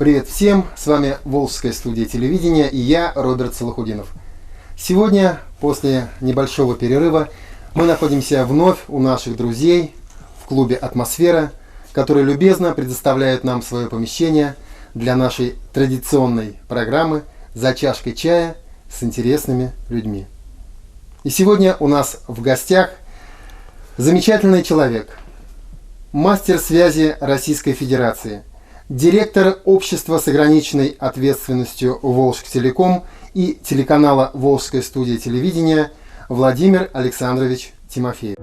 Привет всем, с вами Волжская студия телевидения и я, Роберт Салахудинов. Сегодня, после небольшого перерыва, мы находимся вновь у наших друзей в клубе «Атмосфера», которые любезно предоставляют нам свое помещение для нашей традиционной программы «За чашкой чая с интересными людьми». И сегодня у нас в гостях замечательный человек, мастер связи Российской Федерации, директор общества с ограниченной ответственностью «Волжтелеком» и телеканала «Волжская студия телевидения» Владимир Александрович Тимофеев.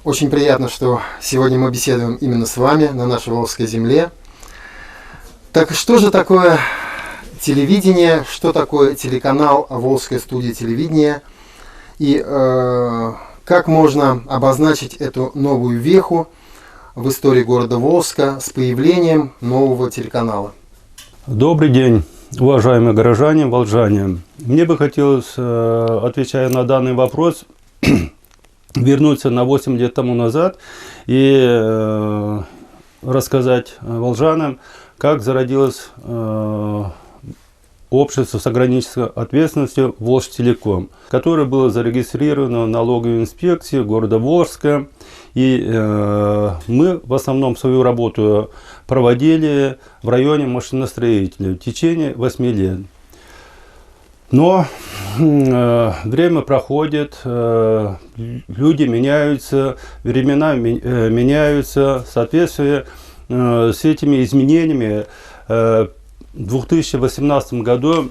Очень приятно, что сегодня мы беседуем именно с вами на нашей Волжской земле. Так что же такое телевидение, что такое телеканал «Волжская студия телевидения» и как можно обозначить эту новую веху в истории города Волжска с появлением нового телеканала? Добрый день, уважаемые горожане, волжане. Мне бы хотелось, отвечая на данный вопрос, вернуться на 8 лет тому назад и рассказать волжанам, как зародилось общество с ограниченной ответственностью «Волжтелеком», которое было зарегистрировано в налоговой инспекции города Волжска. И мы в основном свою работу проводили в районе машиностроителей в течение 8 лет. Но время проходит, люди меняются, времена меняются. В соответствии с этими изменениями в 2018 году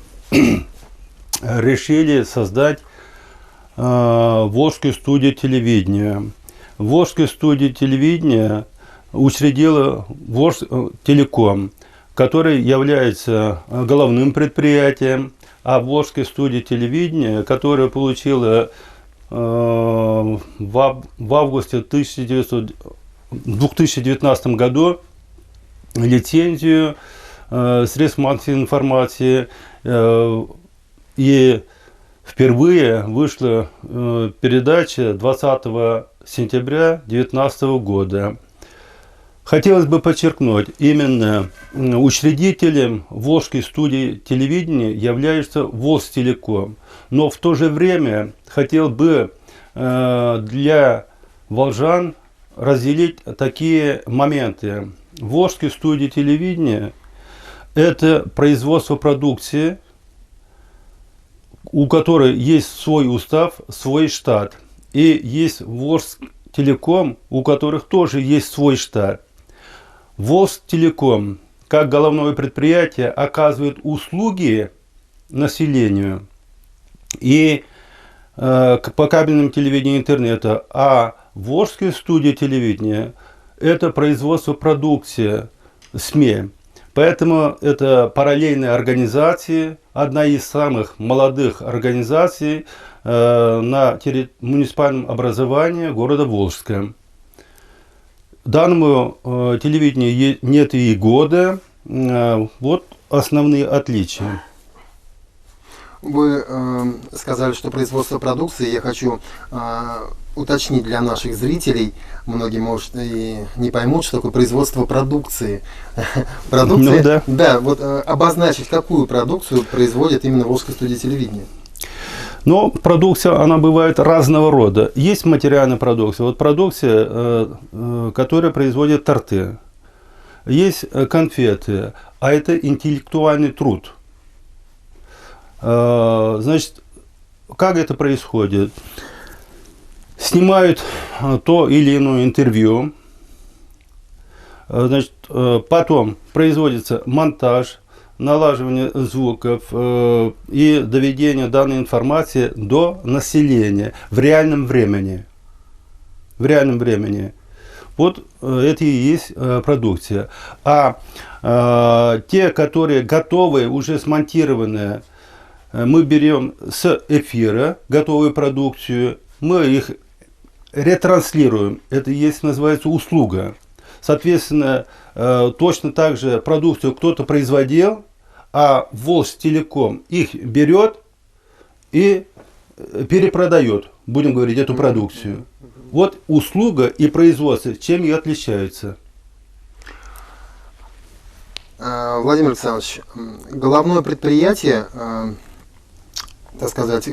решили создать Волжскую студию телевидения. Волжская студия телевидения учредила Волжтелеком, который является головным предприятием, а Волжская студия телевидения, которая получила в августе 2019 году лицензию средств массовой информации, и впервые вышла передача 20 сентября 2019 года. Хотелось бы подчеркнуть, именно учредителем Волжской студии телевидения является Волжтелеком. Но в то же время хотел бы для волжан разделить такие моменты. Волжская студия телевидения – это производство продукции, у которой есть свой устав, свой штат. И есть Волжтелеком, у которых тоже есть свой штат. Волжтелеком, как головное предприятие, оказывает услуги населению и по кабельному телевидению и интернету, а Волжская студия телевидения – это производство продукции, СМИ. Поэтому это параллельная организация, одна из самых молодых организаций на муниципальном образовании города Волжска. Данному телевидению нет и года. Вот основные отличия. Вы сказали, что производство продукции. Я хочу уточнить для наших зрителей. Многие, может, и не поймут, что такое производство продукции. Продукция, ну, да, вот обозначить, какую продукцию производит именно Волжская студия телевидения. Но продукция, она бывает разного рода. Есть материальная продукция. Вот продукция, которая производит торты. Есть конфеты, а это интеллектуальный труд. Значит, как это происходит? Снимают то или иное интервью. Значит, потом производится монтаж, налаживание звуков и доведение данной информации до населения в реальном времени. В реальном времени. Вот это и есть продукция. А те, которые готовые, уже смонтированные, мы берем с эфира готовую продукцию, мы их ретранслируем. Это есть, называется, услуга. Соответственно, точно так же продукцию кто-то производил, а Волжтелеком их берет и перепродает, будем говорить, эту продукцию. Вот услуга и производство, чем и отличаются. Владимир Александрович, головное предприятие, так сказать,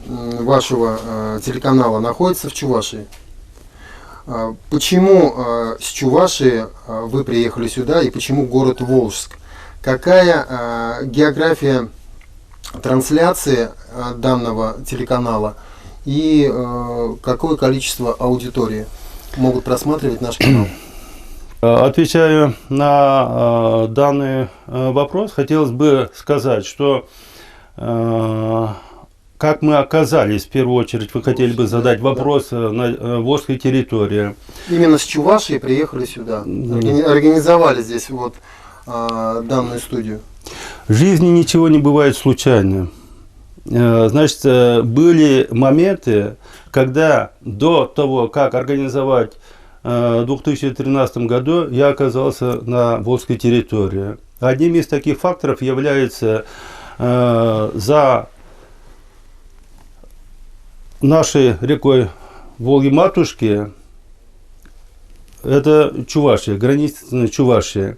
вашего телеканала находится в Чувашии. Почему с Чувашии вы приехали сюда и почему город Волжск? Какая география трансляции данного телеканала и какое количество аудитории могут просматривать наш канал? Отвечая на данный вопрос, хотелось бы сказать, что как мы оказались, в первую очередь, вы хотели бы задать вопрос на Волжской территории. Именно с Чувашии приехали сюда, организовали здесь вот данную студию. В жизни ничего не бывает случайно. Значит, были моменты, когда до того, как организовать в 2013 году, я оказался на Волжской территории. Одним из таких факторов является за нашей рекой Волги-Матушки, это Чувашия, граница Чувашии.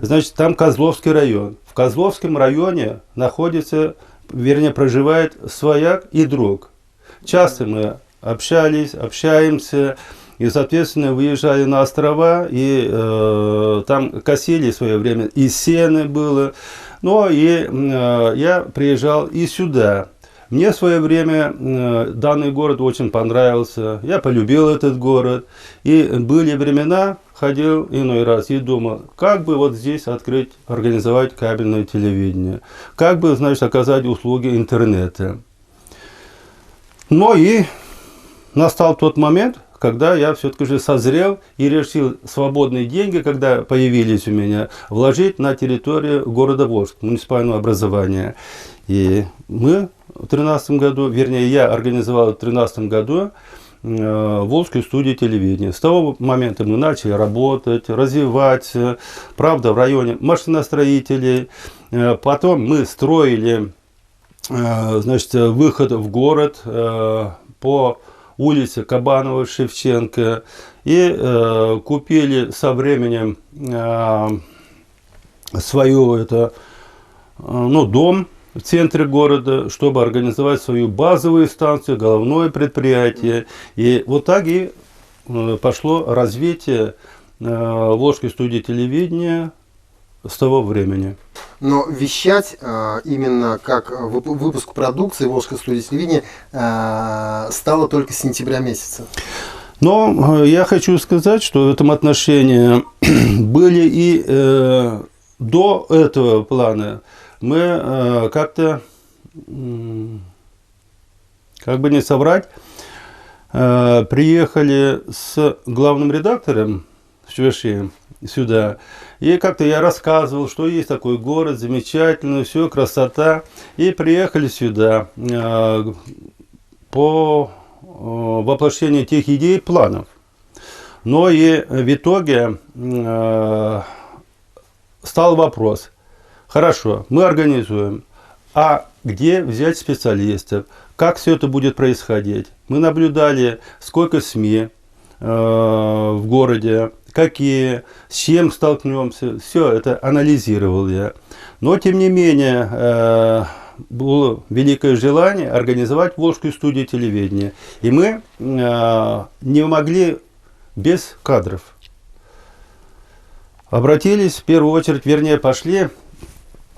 Значит, там Козловский район. В Козловском районе находится, вернее, проживает свояк и друг. Часто мы общаемся, и, соответственно, выезжали на острова, и там косили в свое время, и сено было. Но и я приезжал и сюда. Мне в свое время данный город очень понравился, я полюбил этот город. И были времена, ходил иной раз и думал, как бы вот здесь открыть, организовать кабельное телевидение, как бы, значит, оказать услуги интернета. Но и настал тот момент, когда я все-таки же созрел и решил свободные деньги, когда появились у меня, вложить на территорию города Волжск, муниципального образования. И мы в 2013 году, вернее, я организовал в 2013 году Волжскую студию телевидения. С того момента мы начали работать, развивать, правда, в районе машиностроителей. Потом мы строили, значит, выход в город по улице Кабанова-Шевченко и купили со временем свою дом в центре города, чтобы организовать свою базовую станцию, головное предприятие. И вот так и пошло развитие Волжской студии телевидения с того времени. Но вещать именно как выпуск продукции Волжской студии телевидения стало только с сентября месяца. Но я хочу сказать, что в этом отношении были и до этого плана. Мы как-то, как бы не соврать, приехали с главным редактором в Чувашии сюда. И как-то я рассказывал, что есть такой город, замечательный, все, красота. И приехали сюда по воплощению тех идей и планов. Но и в итоге стал вопрос. Хорошо, мы организуем. А где взять специалистов? Как все это будет происходить? Мы наблюдали, сколько СМИ в городе, какие, с чем столкнемся. Все это анализировал я. Но, тем не менее, было великое желание организовать Волжскую студию телевидения. И мы не могли без кадров. Обратились в первую очередь, вернее, пошли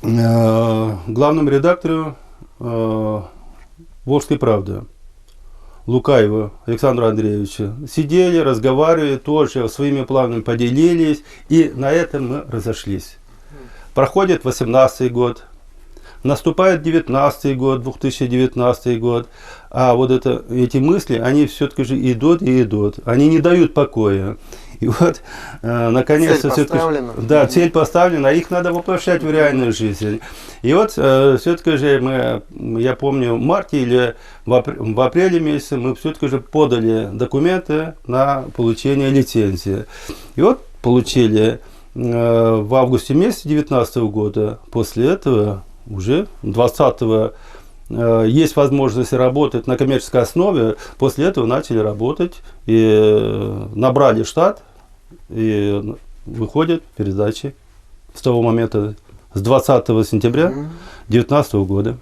главному редактору «Волжской правды» Лукаеву Александру Андреевичу. Сидели, разговаривали, тоже своими планами поделились, и на этом мы разошлись. Проходит 18-й год, наступает 19-й год, 2019 год, а вот эти мысли, они все-таки же идут и идут, они не дают покоя. И вот, наконец-то, цель поставлена, их надо воплощать в реальную жизнь. И вот, все-таки же я помню, в марте или в апреле месяце мы все-таки же подали документы на получение лицензии. И вот получили в августе месяце 2019 года, после этого уже 20 есть возможность работать на коммерческой основе, после этого начали работать и набрали штат, и выходят передачи с того момента, с 20 сентября 2019 года.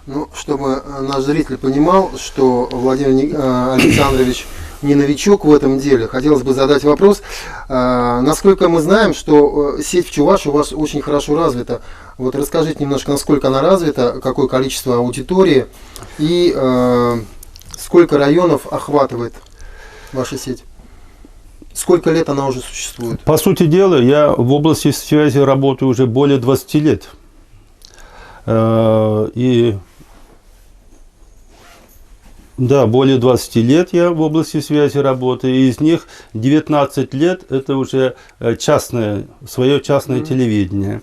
Ну, чтобы наш зритель понимал, что Владимир Александрович не новичок в этом деле, хотелось бы задать вопрос. Насколько мы знаем, что сеть в Чувашии у вас очень хорошо развита. Вот расскажите немножко, насколько она развита, какое количество аудитории и сколько районов охватывает ваша сеть? Сколько лет она уже существует? По сути дела, я в области связи работаю уже более 20 лет. Да, более 20 лет я в области связи работаю, и из них 19 лет это уже свое частное телевидение.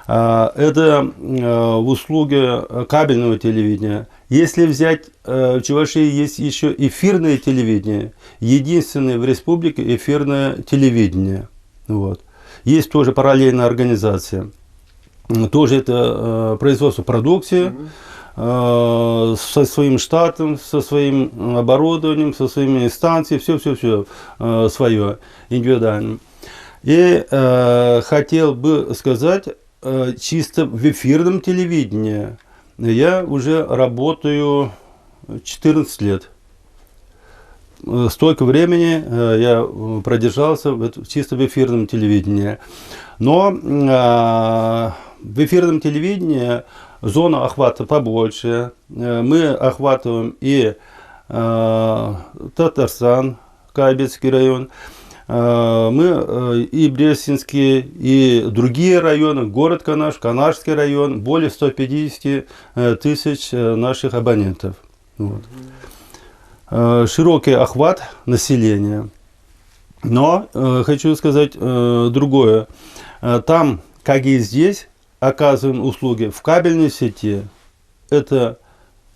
Это в услуге кабельного телевидения. Если взять, в Чувашии есть еще эфирное телевидение, единственное в республике эфирное телевидение. Вот. Есть тоже параллельная организация. Тоже это производство продукции. Со своим штатом, со своим оборудованием, со своими инстанциями, все свое, индивидуально. И хотел бы сказать, чисто в эфирном телевидении я уже работаю 14 лет. Столько времени я продержался чисто в эфирном телевидении. Но в эфирном телевидении зона охвата побольше. Мы охватываем и Татарстан, Кабельский район, мы и Брестинский, и другие районы, город Канаш, Канашский район, более 150 тысяч наших абонентов. Вот. Широкий охват населения. Но хочу сказать другое. Там, как и здесь, оказываем услуги в кабельной сети. Это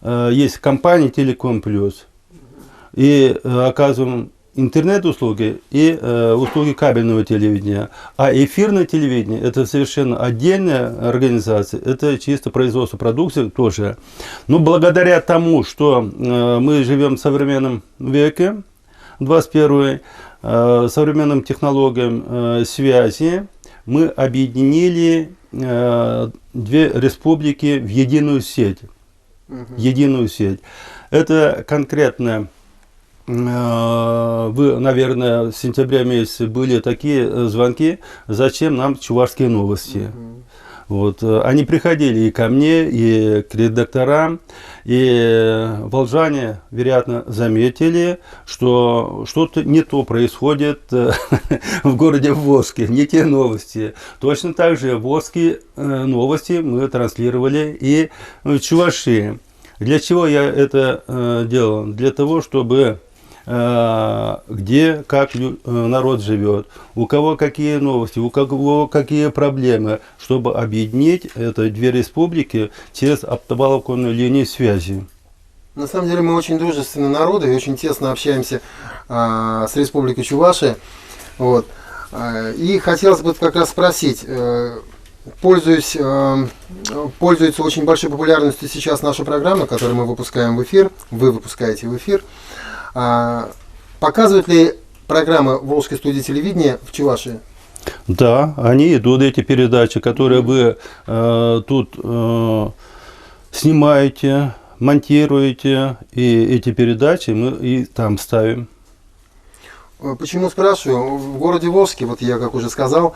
есть компания Телеком Плюс. И оказываем интернет-услуги и услуги кабельного телевидения. А эфирное телевидение – это совершенно отдельная организация. Это чисто производство продукции тоже. Но благодаря тому, что мы живем в современном веке, 21-й, современным технологиям связи, мы объединили две республики в единую сеть. Единую сеть. Это конкретно, вы, наверное, в сентябре месяце были такие звонки, зачем нам чувашские новости. Вот. Они приходили и ко мне, и к редакторам, и волжане, вероятно, заметили, что что-то не то происходит в городе Волжске, не те новости. Точно так же волжские новости мы транслировали и в Чувашии. Для чего я это делал? Для того, чтобы где, как народ живет, у кого какие новости, у кого какие проблемы, чтобы объединить это две республики через оптоволоконную линию связи. На самом деле мы очень дружественные народы и очень тесно общаемся с Республикой Чувашия. Вот. И хотелось бы как раз спросить, пользуется очень большой популярностью сейчас наша программа, которую мы выпускаем в эфир, вы выпускаете в эфир. Показывают ли программы Волжской студии телевидения в Чувашии? Да, они идут, эти передачи, которые вы тут снимаете, монтируете, и эти передачи мы и там ставим. Почему спрашиваю? В городе Волжске, вот я как уже сказал,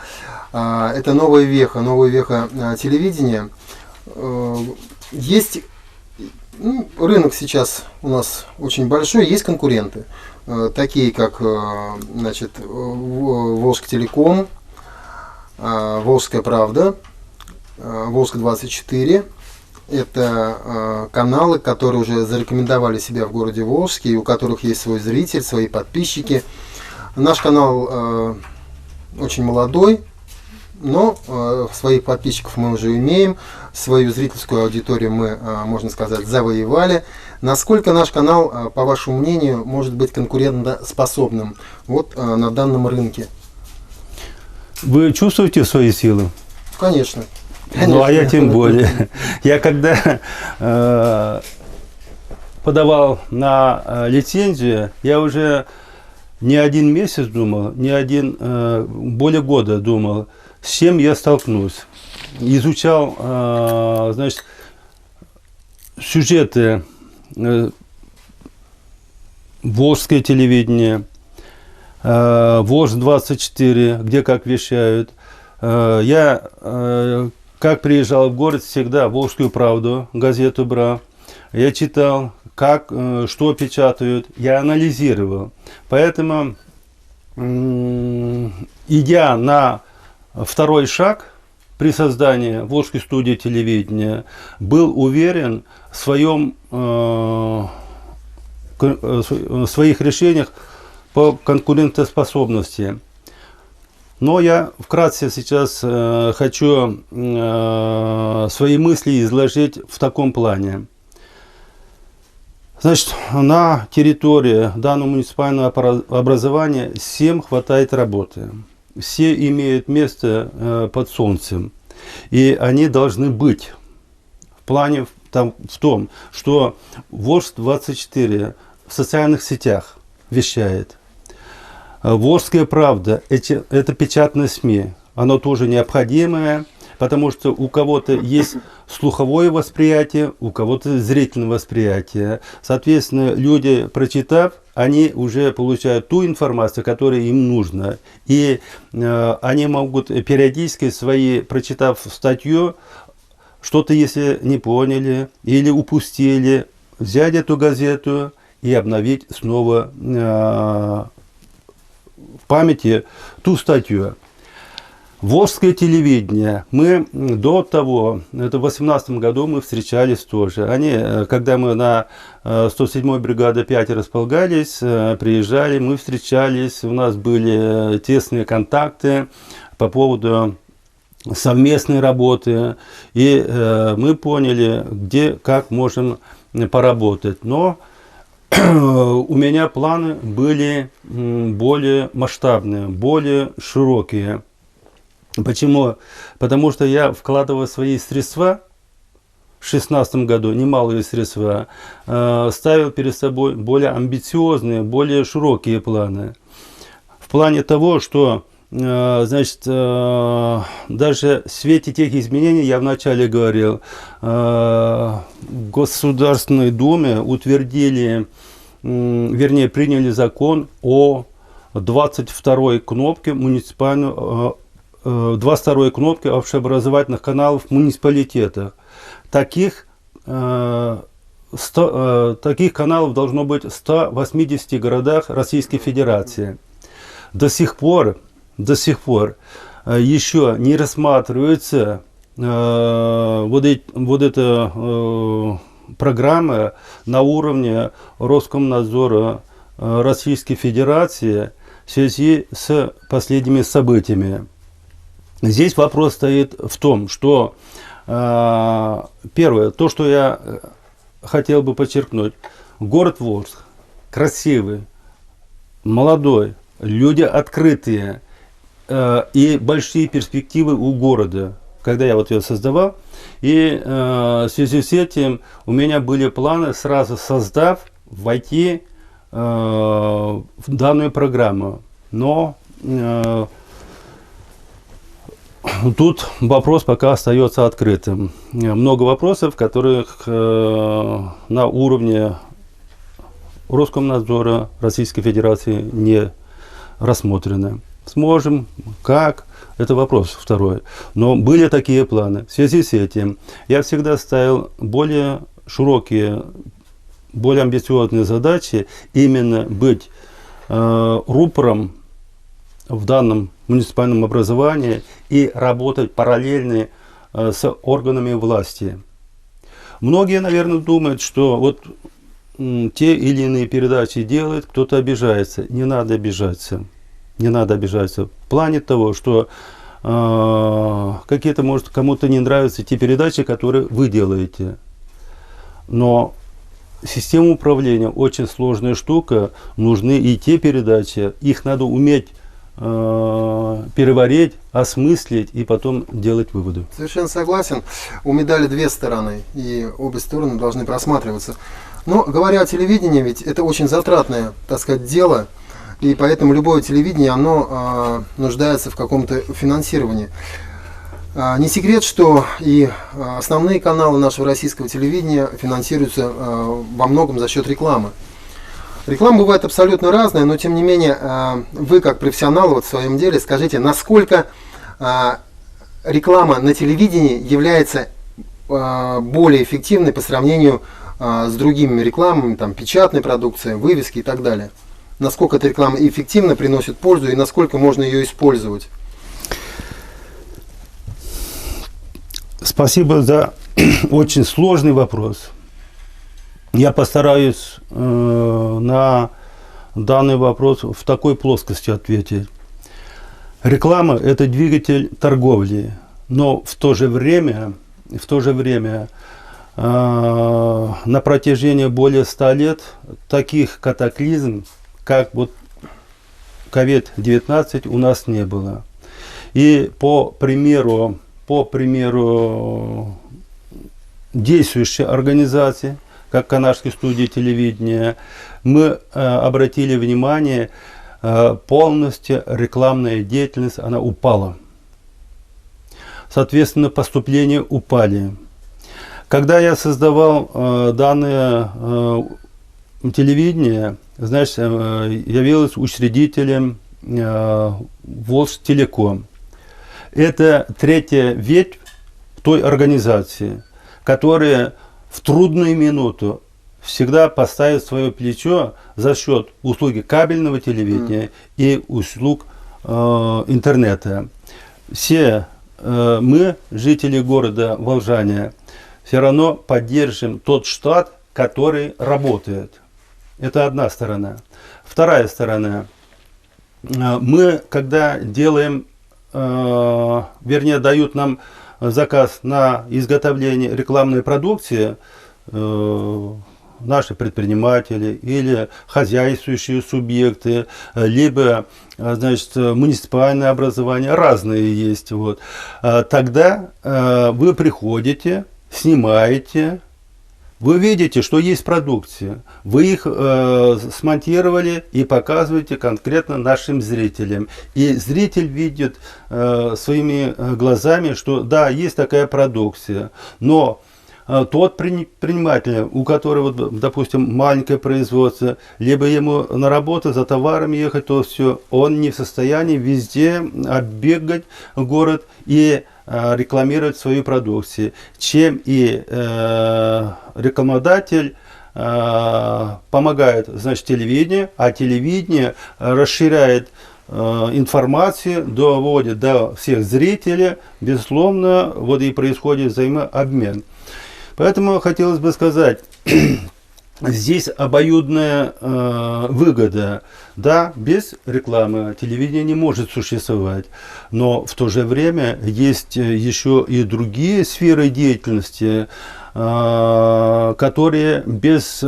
это новая веха телевидения. Есть рынок сейчас у нас очень большой, есть конкуренты, такие как Волжскотелеком, Волжская правда, Волжск-24. Это каналы, которые уже зарекомендовали себя в городе Волжске, и у которых есть свой зритель, свои подписчики. Наш канал очень молодой, но своих подписчиков мы уже имеем, свою зрительскую аудиторию мы, можно сказать, завоевали. Насколько наш канал, по вашему мнению, может быть конкурентоспособным вот на данном рынке? Вы чувствуете свои силы? Конечно. Ну, а я тем более. Я когда подавал на лицензию, я уже не один месяц думал, более года думал, с чем я столкнусь. Изучал, значит, сюжеты, волжское телевидение, Волжь-24, где как вещают. Я, как приезжал в город, всегда «Волжскую правду», газету брал. Я читал, как, что печатают, я анализировал. Поэтому, идя на второй шаг при создании Волжской студии телевидения, был уверен в своих решениях по конкурентоспособности. Но я вкратце сейчас хочу свои мысли изложить в таком плане. Значит, на территории данного муниципального образования всем хватает работы. Все имеют место под солнцем. И они должны быть. В плане в том, что Волжь-24 в социальных сетях вещает. Волжская правда – это печатное СМИ. Оно тоже необходимое, потому что у кого-то есть слуховое восприятие, у кого-то зрительное восприятие. Соответственно, люди, прочитав, они уже получают ту информацию, которая им нужна. И они могут периодически прочитав статью, что-то, если не поняли или упустили, взять эту газету и обновить снова в памяти ту статью. Волжское телевидение. Мы до того, это в 2018 году мы встречались тоже. Они, когда мы на 107-й бригаде 5 располагались, приезжали, мы встречались, у нас были тесные контакты по поводу совместной работы. И мы поняли, где, как можем поработать. Но у меня планы были более масштабные, более широкие. Почему? Потому что я вкладывал свои средства в 2016 году, немалые средства, ставил перед собой более амбициозные, более широкие планы. В плане того, что, значит, даже в свете тех изменений, я вначале говорил, в Государственной Думе утвердили, вернее, приняли закон о 22-й кнопке муниципального 22-й кнопки общеобразовательных каналов в муниципалитетах. Таких каналов должно быть в 180 городах Российской Федерации. До сих пор еще не рассматривается вот эта программа на уровне Роскомнадзора Российской Федерации в связи с последними событиями. Здесь вопрос стоит в том, что первое, то, что я хотел бы подчеркнуть, город Волжск красивый, молодой, люди открытые и большие перспективы у города. Когда я вот ее создавал, и в связи с этим у меня были планы, сразу создав, войти в данную программу. Но тут вопрос пока остается открытым. Много вопросов, которых на уровне Роскомнадзора Российской Федерации не рассмотрены. Сможем, как, это вопрос второй. Но были такие планы. В связи с этим я всегда ставил более широкие, более амбициозные задачи, именно быть рупором в данном муниципальном образовании и работать параллельно с органами власти. Многие, наверное, думают, что вот те или иные передачи делают, кто-то обижается. Не надо обижаться. Не надо обижаться. В плане того, что какие-то, может, кому-то не нравятся те передачи, которые вы делаете. Но система управления очень сложная штука. Нужны и те передачи. Их надо уметь переварить, осмыслить и потом делать выводы. Совершенно согласен. У медали две стороны, и обе стороны должны просматриваться. Но говоря о телевидении, ведь это очень затратное, так сказать, дело, и поэтому любое телевидение, оно нуждается в каком-то финансировании. Не секрет, что и основные каналы нашего российского телевидения финансируются во многом за счет рекламы. Реклама бывает абсолютно разная, но тем не менее вы, как профессионал вот в своем деле, скажите, насколько реклама на телевидении является более эффективной по сравнению с другими рекламами, там, печатной продукцией, вывески и так далее. Насколько эта реклама эффективно приносит пользу и насколько можно ее использовать? Спасибо за очень сложный вопрос. Я постараюсь на данный вопрос в такой плоскости ответить. Реклама – это двигатель торговли, но в то же время на протяжении более 100 лет таких катаклизм, как вот COVID-19, у нас не было. И по примеру действующей организации, как Канадской студии телевидения, мы обратили внимание, полностью рекламная деятельность, она упала. Соответственно, поступления упали. Когда я создавал данное телевидение, значит, явился учредителем Волжтелеком. Это третья ветвь той организации, которая в трудную минуту всегда поставит свое плечо за счет услуги кабельного телевидения и услуг интернета. Все мы, жители города Волжане, все равно поддержим тот штат, который работает. Это одна сторона. Вторая сторона. Мы, когда делаем, вернее, дают нам заказ на изготовление рекламной продукции, наши предприниматели или хозяйствующие субъекты, либо, значит, муниципальное образование, разные есть. Вот. Тогда вы приходите, снимаете, вы видите, что есть продукция, вы их смонтировали и показываете конкретно нашим зрителям. И зритель видит своими глазами, что да, есть такая продукция, но тот предприниматель, у которого, допустим, маленькое производство, либо ему на работу за товаром ехать, то все, он не в состоянии везде оббегать город и рекламировать свою продукцию, чем и рекламодатель помогает, значит, телевидению, а телевидение расширяет информацию, доводит до всех зрителей, безусловно, вот и происходит взаимообмен. Поэтому хотелось бы сказать, здесь обоюдная выгода. Да, без рекламы телевидение не может существовать, но в то же время есть еще и другие сферы деятельности, которые без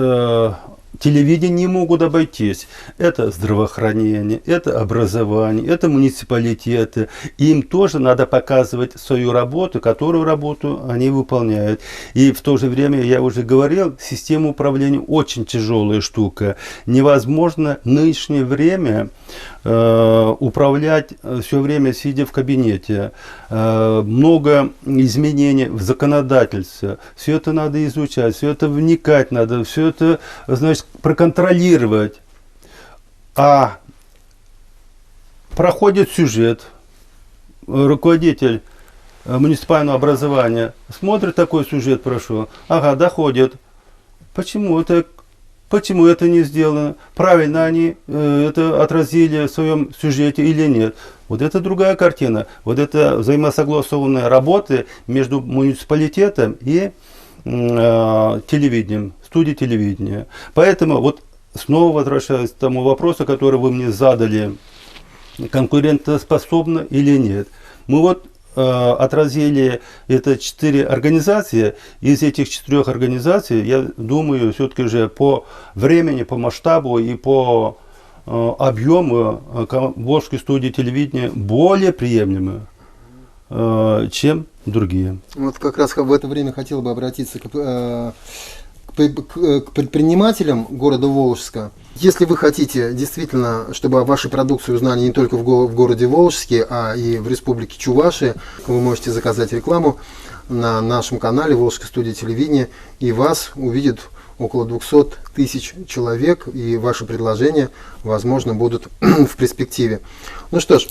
телевидения не могут обойтись. Это здравоохранение, это образование, это муниципалитеты. Им тоже надо показывать свою работу, которую работу они выполняют. И в то же время, я уже говорил, система управления очень тяжелая штука. Невозможно в нынешнее время управлять все время сидя в кабинете. Много изменений в законодательстве. Все это надо изучать, все это вникать надо, все это, значит, проконтролировать. А проходит сюжет, руководитель муниципального образования смотрит, такой сюжет прошел, ага, доходит. Почему это не сделано? Правильно они это отразили в своем сюжете или нет? Вот это другая картина. Вот это взаимосогласованная работа между муниципалитетом и телевидением, студией телевидения. Поэтому вот снова возвращаюсь к тому вопросу, который вы мне задали. Конкурентоспособна или нет? Мы вот отразили это 4 организации. Из этих 4 организаций, я думаю, все-таки уже по времени, по масштабу и по объемы Волжской студии телевидения более приемлемы, чем другие. Вот как раз в это время хотел бы обратиться к предпринимателям города Волжска. Если вы хотите действительно, чтобы о вашей продукции узнали не только в городе Волжске, а и в республике Чувашия, вы можете заказать рекламу на нашем канале Волжской студии телевидения, и вас увидит около 200 тысяч человек, и ваши предложения, возможно, будут в перспективе. Ну что ж,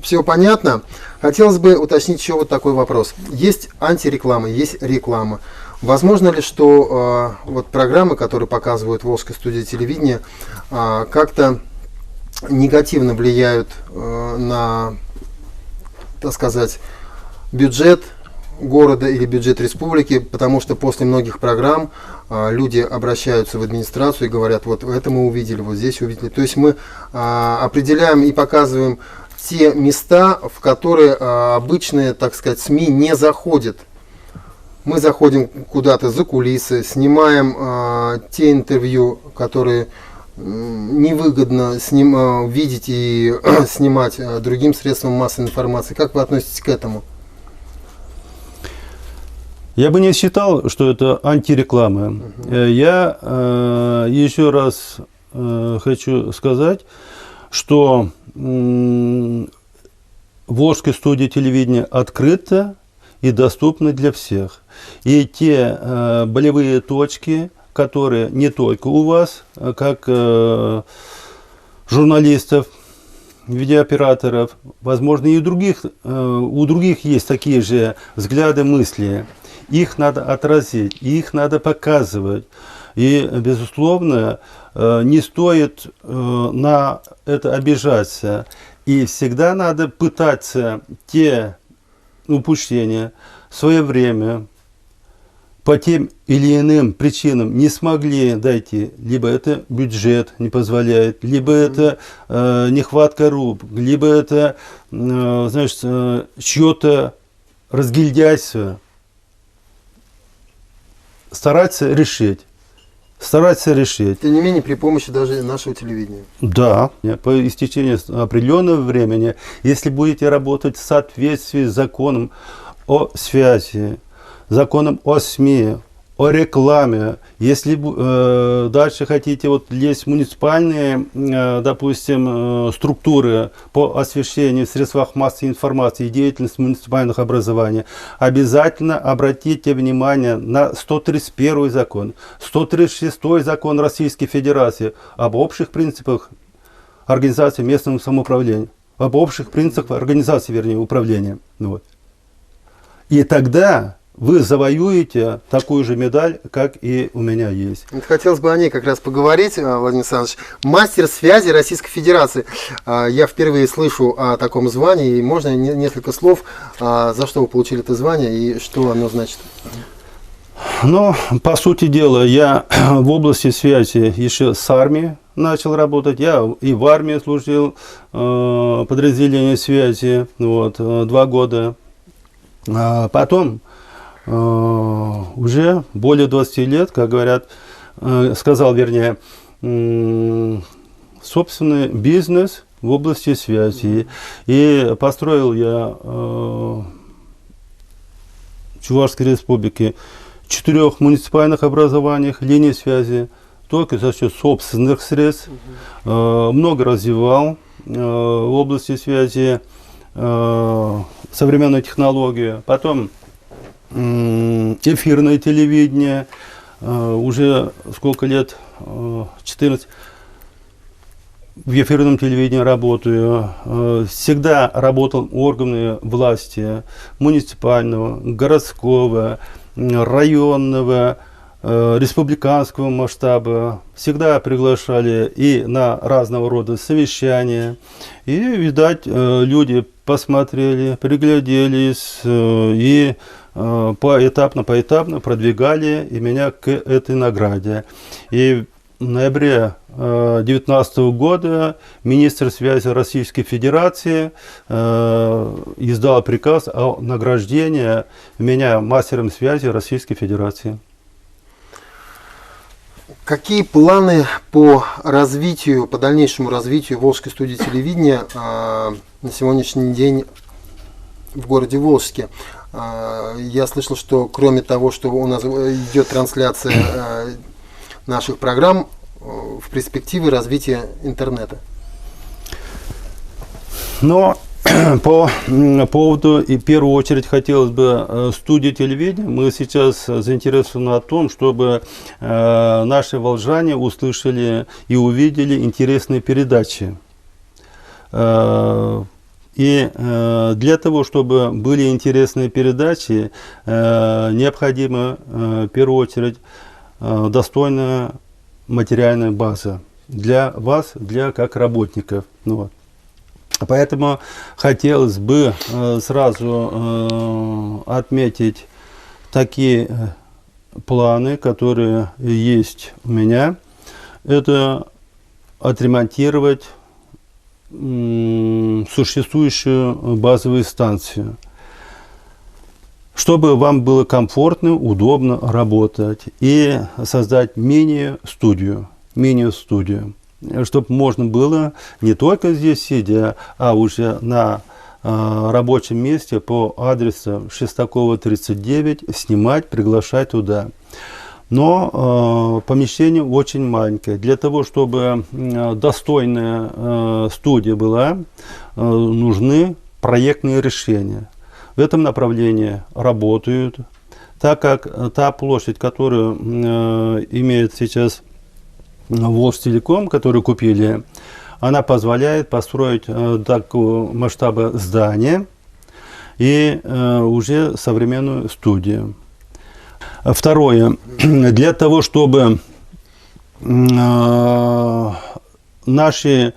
все понятно. Хотелось бы уточнить еще вот такой вопрос. Есть антиреклама, есть реклама. Возможно ли, что вот программы, которые показывают Волжской студии телевидения, как-то негативно влияют на, так сказать, бюджет города или бюджет республики, потому что после многих программ люди обращаются в администрацию и говорят, вот это мы увидели, вот здесь увидели. То есть мы определяем и показываем те места, в которые обычные, так сказать, СМИ не заходят. Мы заходим куда-то за кулисы, снимаем те интервью, которые невыгодно видеть и снимать другим средством массовой информации. Как вы относитесь к этому? Я бы не считал, что это антиреклама. Я еще раз хочу сказать, что Волжская студия телевидения открыта и доступна для всех. И те болевые точки, которые не только у вас, как журналистов, видеооператоров, возможно, и у других есть такие же взгляды, мысли. Их надо отразить, их надо показывать. И, безусловно, не стоит на это обижаться. И всегда надо пытаться те упущения в свое время по тем или иным причинам не смогли дойти. Либо это бюджет не позволяет, либо это нехватка рук, либо это, знаешь, чье-то разгильдяйство. Стараться решить. Тем не менее, при помощи даже нашего телевидения. Да, по истечении определенного времени, если будете работать в соответствии с законом о связи, законом о СМИ, о рекламе, если дальше хотите вот лезть в муниципальные, допустим, структуры по освещению в средствах массовой информации и деятельности муниципальных образований, обязательно обратите внимание на 131 закон, 136 закон Российской Федерации об общих принципах организации местного самоуправления, об общих принципах организации, вернее, управления. Вот. И тогда вы завоюете такую же медаль, как и у меня есть. Хотелось бы о ней как раз поговорить, Владимир Александрович. Мастер связи Российской Федерации. Я впервые слышу о таком звании. И можно несколько слов, за что вы получили это звание и что оно значит? Ну, по сути дела, я в области связи еще с армией начал работать. Я и в армии служил, подразделение связи, вот, 2 года. Потом уже более 20 лет, как говорят, сказал, вернее, собственный бизнес в области связи. И построил я в Чувашской республике 4 муниципальных образованиях линии связи, только за счет собственных средств. Много развивал в области связи современную технологию. Потом эфирное телевидение, уже сколько лет, 14, в эфирном телевидении работаю. Всегда работал в органы власти муниципального, городского, районного, республиканского масштаба. Всегда приглашали и на разного рода совещания. И, видать, люди посмотрели, пригляделись и поэтапно продвигали и меня к этой награде. И в ноябре 2019 года министр связи Российской Федерации издал приказ о награждении меня мастером связи Российской Федерации. Какие планы по развитию, по дальнейшему развитию Волжской студии телевидения на сегодняшний день в городе Волжске? Я слышал, что кроме того, что у нас идет трансляция наших программ, в перспективе развития интернета. Но по поводу, и в первую очередь, хотелось бы студии телевидения, мы сейчас заинтересованы о том, чтобы наши волжане услышали и увидели интересные передачи. И для того, чтобы были интересные передачи, необходима в первую очередь достойная материальная база для вас, для как работников. Вот. Поэтому хотелось бы сразу отметить такие планы, которые есть у меня. Это отремонтировать существующую базовую станцию, чтобы вам было комфортно, удобно работать, и создать мини-студию, чтобы можно было не только здесь сидя, а уже на рабочем месте по адресу Шестакова 39 снимать, приглашать туда. Но помещение очень маленькое. Для того, чтобы достойная студия была, нужны проектные решения. В этом направлении работают, так как та площадь, которую имеет сейчас Волжтелеком, которую купили, она позволяет построить такого масштаба здания и уже современную студию. Второе. Для того, чтобы наши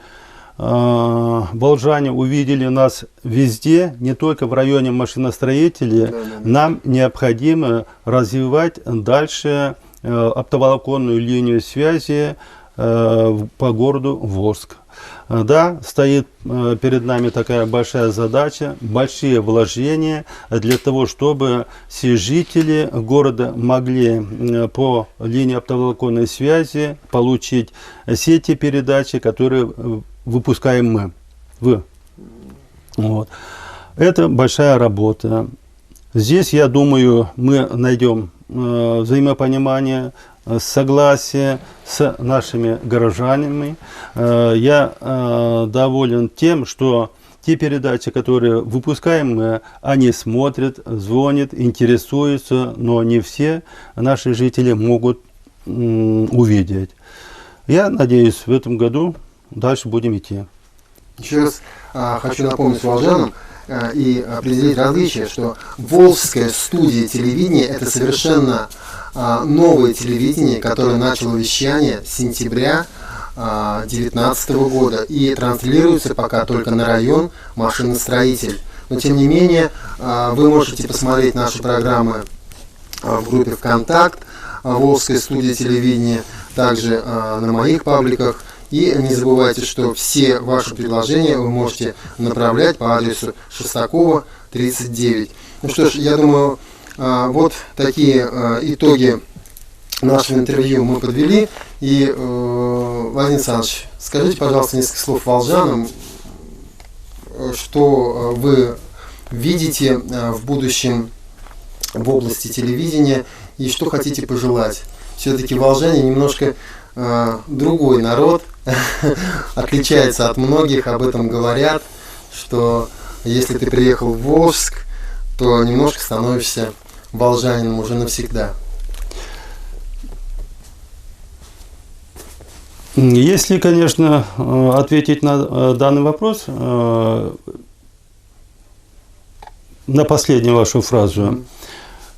волжане увидели нас везде, не только в районе машиностроителей, нам необходимо развивать дальше оптоволоконную линию связи по городу Волжск. Да, стоит перед нами такая большая задача, большие вложения для того, чтобы все жители города могли по линии оптоволоконной связи получить все те передачи, которые выпускаем мы. Вот. Это большая работа. Здесь, я думаю, мы найдем взаимопонимание, согласие с нашими горожанами. Я доволен тем, что те передачи, которые выпускаем мы, они смотрят, звонят, интересуются, но не все наши жители могут увидеть. Я надеюсь, в этом году дальше будем идти. Еще раз хочу напомнить волжанам и определить различие, что Волжская студия телевидения – это совершенно новое телевидение, которое начало вещание с сентября 2019 года и транслируется пока только на район машиностроитель. Но тем не менее, вы можете посмотреть наши программы в группе ВКонтакт Волжская студия телевидения, также на моих пабликах. И не забывайте, что все ваши предложения вы можете направлять по адресу Шестакова 39. Ну что ж, я думаю, вот такие итоги нашего интервью мы подвели. И, Владимир Александрович, скажите, пожалуйста, несколько слов волжанам, что вы видите в будущем в области телевидения и что хотите пожелать. Все-таки волжане немножко другой народ, отличается от многих, об этом говорят, что если ты приехал в Волжск, то немножко становишься волжанином уже навсегда. Если, конечно, ответить на данный вопрос, на последнюю вашу фразу,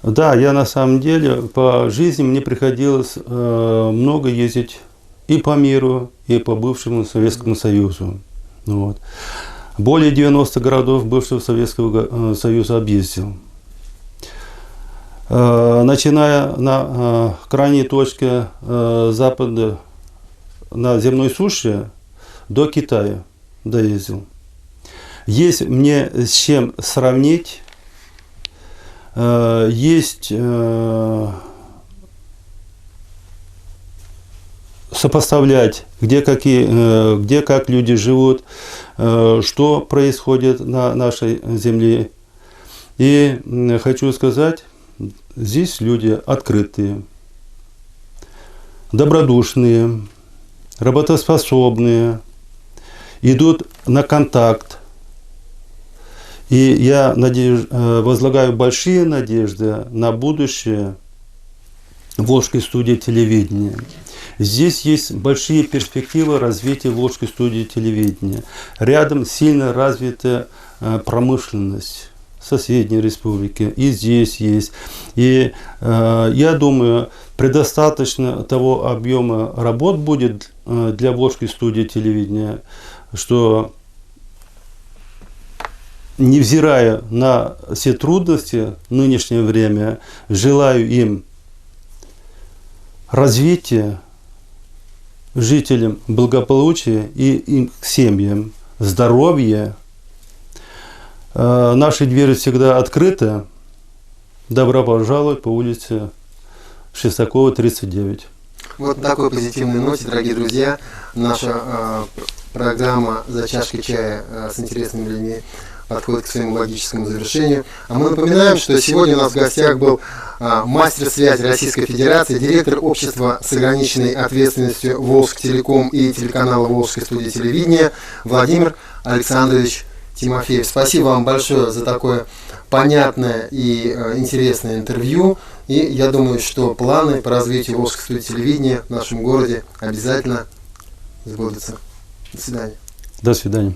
да, я на самом деле по жизни мне приходилось много ездить и по миру, и по бывшему Советскому Союзу. Вот. Более 90 городов бывшего Советского Союза объездил. Начиная на крайней точке запада на земной суше до Китая доездил. Есть мне с чем сравнить. Есть сопоставлять, где как люди живут, что происходит на нашей земле. И хочу сказать, здесь люди открытые, добродушные, работоспособные, идут на контакт. И я возлагаю большие надежды на будущее Волжской студии телевидения. Здесь есть большие перспективы развития Волжской студии телевидения. Рядом сильно развитая промышленность соседней республики. И здесь есть. И я думаю, предостаточно того объема работ будет для Волжской студии телевидения, что, невзирая на все трудности в нынешнее время, желаю им развития, жителям благополучия и им семьям здоровья. Наши двери всегда открыты. Добро пожаловать по улице Шестакова, 39. Вот на такой позитивной ноте, дорогие друзья, наша программа «За чашкой чая» с интересными людьми подходит к своему логическому завершению. А мы напоминаем, что сегодня у нас в гостях был мастер связи Российской Федерации, директор общества с ограниченной ответственностью Волжтелеком и телеканала Волжской студии телевидения Владимир Александрович Тимофеев. Спасибо вам большое за такое понятное и интересное интервью. И я думаю, что планы по развитию Волжской студии телевидения в нашем городе обязательно сбудутся. До свидания. До свидания.